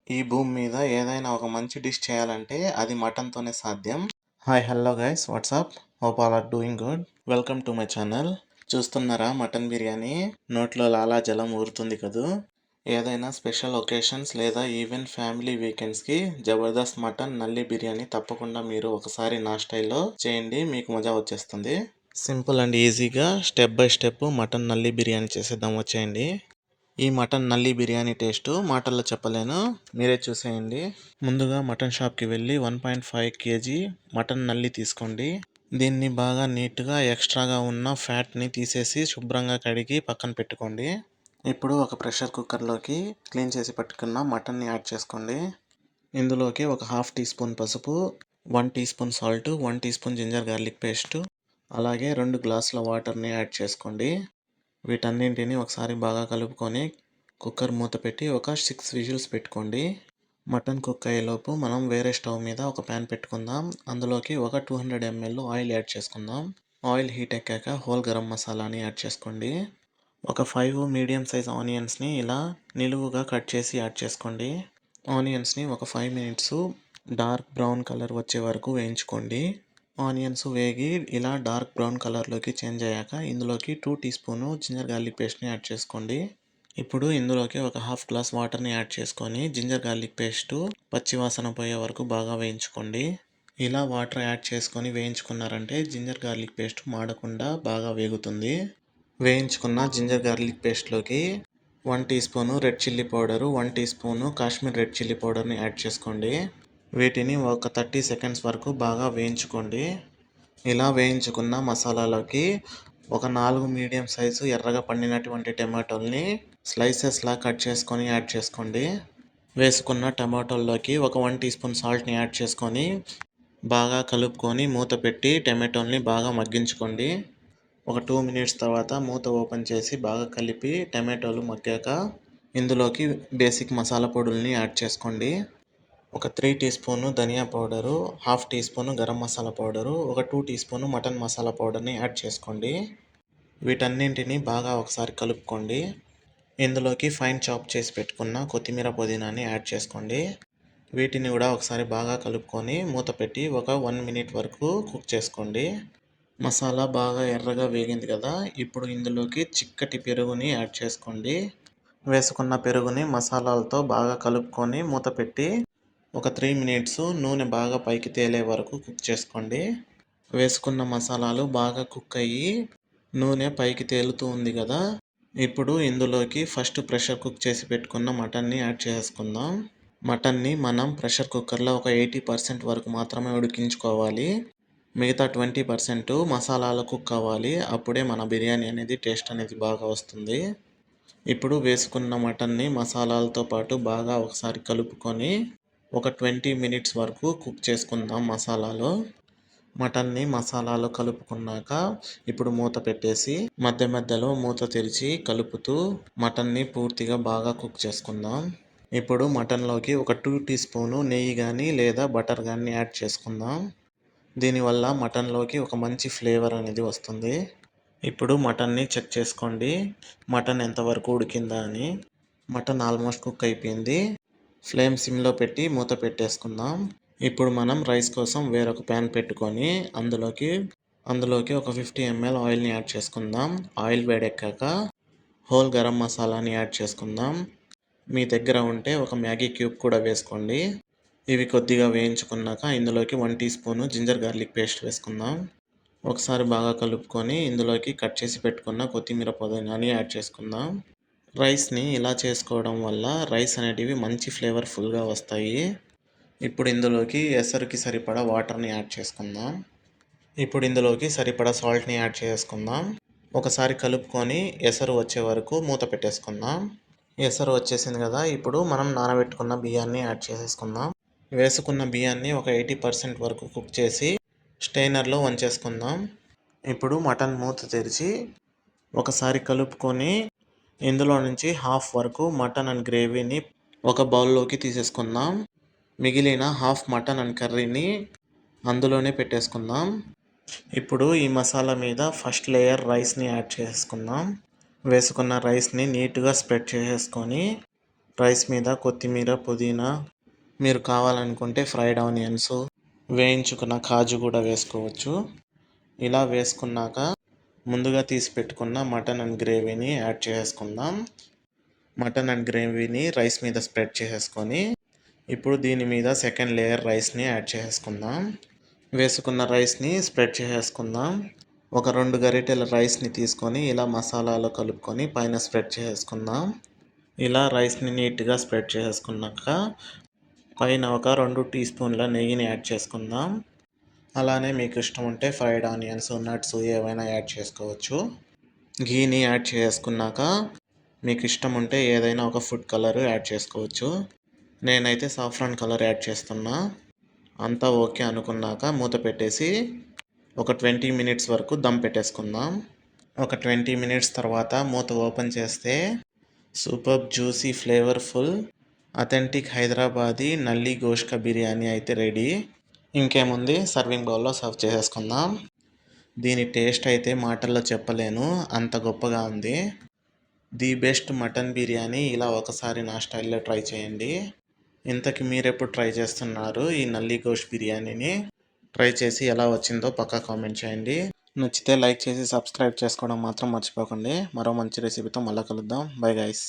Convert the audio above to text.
ఈ భూమి మీద ఏదైనా ఒక మంచి డిష్ చేయాలంటే అది మటన్‌తోనే సాధ్యం. Hi hello guys what's up hope all are doing good. Welcome to my channel. చూస్తున్నారా మటన్ బిర్యానీ నోట్లో లాలాజలం ఊరుతుంది కదూ. ఏదైనా స్పెషల్ ఒకేషన్స్ లేదా ఈవెన్ ఫ్యామిలీ వీకెండ్స్‌కి జబర్దస్త్ మటన్ నల్లి బిర్యానీ తప్పకుండా మీరు ఒకసారి నా స్టైల్‌లో చేయండి, మీకు మజా వచ్చేస్తుంది. సింపుల్ అండ్ ఈజీగా స్టెప్ బై స్టెప్ మటన్ నల్లి బిర్యానీ చేసేద్దాం, వచ్చేయండి. ఈ మటన్ నల్లి బిర్యానీ టేస్టు మాటల్లో చెప్పలేను, మీరే చూసేయండి. ముందుగా మటన్ షాప్కి వెళ్ళి 1.5 kg మటన్ నల్లి తీసుకోండి. దీన్ని బాగా నీట్గా ఎక్స్ట్రాగా ఉన్న ఫ్యాట్ని తీసేసి శుభ్రంగా కడిగి పక్కన పెట్టుకోండి. ఇప్పుడు ఒక ప్రెషర్ కుక్కర్లోకి క్లీన్ చేసి పట్టుకున్న మటన్ని యాడ్ చేసుకోండి. ఇందులోకి ఒక హాఫ్ టీ స్పూన్ పసుపు, 1 teaspoon salt, 1 teaspoon ginger garlic paste, అలాగే 2 గ్లాసుల వాటర్ని యాడ్ చేసుకోండి. వీటన్నింటిని ఒకసారి బాగా కలుపుకొని కుక్కర్ మూత పెట్టి ఒక 6 విజిల్స్ పెట్టుకోండి. మటన్ కుక్ అయ్యేలోపు మనం వేరే స్టవ్ మీద ఒక ప్యాన్ పెట్టుకుందాం. అందులోకి ఒక 200 ml ఆయిల్ యాడ్ చేసుకుందాం. ఆయిల్ హీట్ ఎక్కాక హోల్ గరం మసాలాని యాడ్ చేసుకోండి. ఒక 5 మీడియం సైజ్ ఆనియన్స్ని ఇలా నిలువుగా కట్ చేసి యాడ్ చేసుకోండి. ఆనియన్స్ని ఒక 5 మినిట్స్ డార్క్ బ్రౌన్ కలర్ వచ్చే వరకు వేయించుకోండి. ఆనియన్స్ వేగి ఇలా డార్క్ బ్రౌన్ కలర్లోకి చేంజ్ అయ్యాక ఇందులోకి 2 టీ స్పూన్ జింజర్ గార్లిక్ పేస్ట్ని యాడ్ చేసుకోండి. ఇప్పుడు ఇందులోకి ఒక హాఫ్ గ్లాస్ వాటర్ని యాడ్ చేసుకొని జింజర్ గార్లిక్ పేస్టు పచ్చివాసన పోయే వరకు బాగా వేయించుకోండి. ఇలా వాటర్ యాడ్ చేసుకొని వేయించుకున్నారంటే జింజర్ గార్లిక్ పేస్ట్ మాడకుండా బాగా వేగుతుంది. వేయించుకున్న జింజర్ గార్లిక్ పేస్ట్లోకి 1 teaspoon red chilli powder, 1 teaspoon Kashmir red chilli పౌడర్ని యాడ్ చేసుకోండి. వీటిని ఒక 30 సెకండ్స్ వరకు బాగా వేయించుకోండి. ఇలా వేయించుకున్న మసాలాలోకి ఒక 4 మీడియం సైజు ఎర్రగా పండినటువంటి టమాటోల్ని స్లైసెస్లా కట్ చేసుకొని యాడ్ చేసుకోండి. వేసుకున్న టమాటోల్లోకి ఒక 1 టీ స్పూన్ సాల్ట్ని యాడ్ చేసుకొని బాగా కలుపుకొని మూత పెట్టి టమాటోల్ని బాగా మగ్గించుకోండి. ఒక 2 మినిట్స్ తర్వాత మూత ఓపెన్ చేసి బాగా కలిపి టమాటోలు మగ్గాక ఇందులోకి బేసిక్ మసాలా పొడుల్ని యాడ్ చేసుకోండి. ఒక 3 టీ స్పూను ధనియా powder, half teaspoon garam masala powder, ఒక 2 టీ స్పూను మటన్ మసాలా పౌడర్ని యాడ్ చేసుకోండి. వీటన్నింటిని బాగా ఒకసారి కలుపుకోండి. ఇందులోకి ఫైన్ చాప్ చేసి పెట్టుకున్న కొత్తిమీర పుదీనాని యాడ్ చేసుకోండి. వీటిని కూడా ఒకసారి బాగా కలుపుకొని మూత పెట్టి ఒక 1 మినిట్ వరకు కుక్ చేసుకోండి. మసాలా బాగా ఎర్రగా వేగింది కదా, ఇప్పుడు ఇందులోకి చిక్కటి పెరుగుని యాడ్ చేసుకోండి. వేసుకున్న పెరుగుని మసాలాలతో బాగా కలుపుకొని మూత పెట్టి ఒక 3 మినిట్స్ నూనె బాగా పైకి తేలే వరకు కుక్ చేసుకోండి. వేసుకున్న మసాలాలు బాగా కుక్ అయ్యి నూనె పైకి తేలుతూ ఉంది కదా, ఇప్పుడు ఇందులోకి ఫస్ట్ ప్రెషర్ కుక్ చేసి పెట్టుకున్న మటన్ని యాడ్ చేసుకుందాం. మటన్ని మనం ప్రెషర్ కుక్కర్లో ఒక 80% వరకు మాత్రమే ఉడికించుకోవాలి. మిగతా 20% మసాలాలు కుక్ అవ్వాలి. అప్పుడే మన బిర్యానీ అనేది టేస్ట్ అనేది బాగా వస్తుంది. ఇప్పుడు వేసుకున్న మటన్ని మసాలాలతో పాటు బాగా ఒకసారి కలుపుకొని ఒక 20 మినిట్స్ వరకు కుక్ చేసుకుందాం మసాలాలో. మటన్ని మసాలాలో కలుపుకున్నాక ఇప్పుడు మూత పెట్టేసి మధ్య మధ్యలో మూత తెరిచి కలుపుతూ మటన్ని పూర్తిగా బాగా కుక్ చేసుకుందాం. ఇప్పుడు మటన్లోకి ఒక 2 టీ స్పూను నెయ్యి కానీ లేదా బటర్ కానీ యాడ్ చేసుకుందాం. దీనివల్ల మటన్లోకి ఒక మంచి ఫ్లేవర్ అనేది వస్తుంది. ఇప్పుడు మటన్ని చెక్ చేసుకోండి, మటన్ ఎంతవరకు ఉడికిందా అని. మటన్ ఆల్మోస్ట్ కుక్ అయిపోయింది. ఫ్లేమ్ సిమ్లో పెట్టి మూత పెట్టేసుకుందాం. ఇప్పుడు మనం రైస్ కోసం వేరొక ప్యాన్ పెట్టుకొని అందులోకి ఒక 50 ml ఆయిల్ని యాడ్ చేసుకుందాం. ఆయిల్ వేడెక్కాక హోల్ గరం మసాలాని యాడ్ చేసుకుందాం. మీ దగ్గర ఉంటే ఒక మ్యాగీ క్యూబ్ కూడా వేసుకోండి. ఇవి కొద్దిగా వేయించుకున్నాక ఇందులోకి 1 teaspoon ginger garlic paste వేసుకుందాం. ఒకసారి బాగా కలుపుకొని ఇందులోకి కట్ చేసి పెట్టుకున్న కొత్తిమీర పుదీనాని యాడ్ చేసుకుందాం. రైస్ని ఇలా చేసుకోవడం వల్ల రైస్ అనేటివి మంచి ఫ్లేవర్ఫుల్గా వస్తాయి. ఇప్పుడు ఇందులోకి ఎసరుకి సరిపడా వాటర్ని యాడ్ చేసుకుందాం. ఇప్పుడు ఇందులోకి సరిపడా సాల్ట్ని యాడ్ చేసుకుందాం. ఒకసారి కలుపుకొని ఎసరు వచ్చే వరకు మూత పెట్టేసుకుందాం. ఎసరు వచ్చేసింది కదా, ఇప్పుడు మనం నానబెట్టుకున్న బియ్యాన్ని యాడ్ చేసేసుకుందాం. వేసుకున్న బియ్యాన్ని ఒక 80% వరకు కుక్ చేసి స్టెయినర్లో వంచేసుకుందాం. ఇప్పుడు మటన్ మూత తెరిచి ఒకసారి కలుపుకొని ఇందులో నుంచి హాఫ్ వరకు మటన్ అండ్ గ్రేవీని ఒక బౌల్లోకి తీసేసుకుందాం. మిగిలిన హాఫ్ మటన్ అండ్ కర్రీని అందులోనే పెట్టేసుకుందాం. ఇప్పుడు ఈ మసాలా మీద ఫస్ట్ లేయర్ రైస్ని యాడ్ చేసుకుందాం. వేసుకున్న రైస్ని నీట్గా స్ప్రెడ్ చేసేసుకొని రైస్ మీద కొత్తిమీర, పుదీనా, మీరు కావాలనుకుంటే ఫ్రైడ్ ఆనియన్స్, వేయించుకున్న కాజు కూడా వేసుకోవచ్చు. ఇలా వేసుకున్నాక ముందుగా తీసి పెట్టుకున్న మటన్ అండ్ గ్రేవీని యాడ్ చేసుకుందాం. మటన్ అండ్ గ్రేవీని రైస్ మీద స్ప్రెడ్ చేసేసుకొని ఇప్పుడు దీని మీద సెకండ్ లేయర్ రైస్ని యాడ్ చేసుకుందాం. వేసుకున్న రైస్ని స్ప్రెడ్ చేసేసుకుందాం. ఒక 2 గరిటెల రైస్ని తీసుకొని ఇలా మసాలాలో కలుపుకొని పైన స్ప్రెడ్ చేసుకుందాం. ఇలా రైస్ని నీట్గా స్ప్రెడ్ చేసుకున్నాక పైన ఒక 2 టీ స్పూన్ల నెయ్యిని యాడ్ చేసుకుందాం. అలానే మీకు ఇష్టం ఉంటే ఫ్రైడ్ ఆనియన్స్, నట్స్ ఏవైనా యాడ్ చేసుకోవచ్చు. ఘీని యాడ్ చేసుకున్నాక మీకు ఇష్టం ఉంటే ఏదైనా ఒక ఫుడ్ కలర్ యాడ్ చేసుకోవచ్చు. నేనైతే సాఫ్రాన్ కలర్ యాడ్ చేస్తున్నా. అంతా ఓకే అనుకున్నాక మూత పెట్టేసి ఒక 20 మినిట్స్ వరకు దమ్ పెట్టేసుకుందాం. ఒక 20 మినిట్స్ తర్వాత మూత ఓపెన్ చేస్తే super juicy flavourful authentic Hyderabadi నల్లి గోష్క బిర్యానీ అయితే రెడీ. ఇంకేముంది, సర్వింగ్ బౌల్లో సర్వ్ చేసేసుకుందాం. దీని టేస్ట్ అయితే మాటల్లో చెప్పలేను, అంత గొప్పగా ఉంది. ది బెస్ట్ మటన్ బిర్యానీ ఇలా ఒకసారి నా స్టైల్లో ట్రై చేయండి. ఇంతకీ మీరెప్పుడు ట్రై చేస్తున్నారు ఈ నల్లి గోష్ బిర్యానీని? ట్రై చేసి ఎలా వచ్చిందో పక్కా కామెంట్ చేయండి. నచ్చితే లైక్ చేసి సబ్స్క్రైబ్ చేసుకోవడం మాత్రం మర్చిపోకండి. మరో మంచి రెసిపీతో మళ్ళీ కలుద్దాం. Bye guys.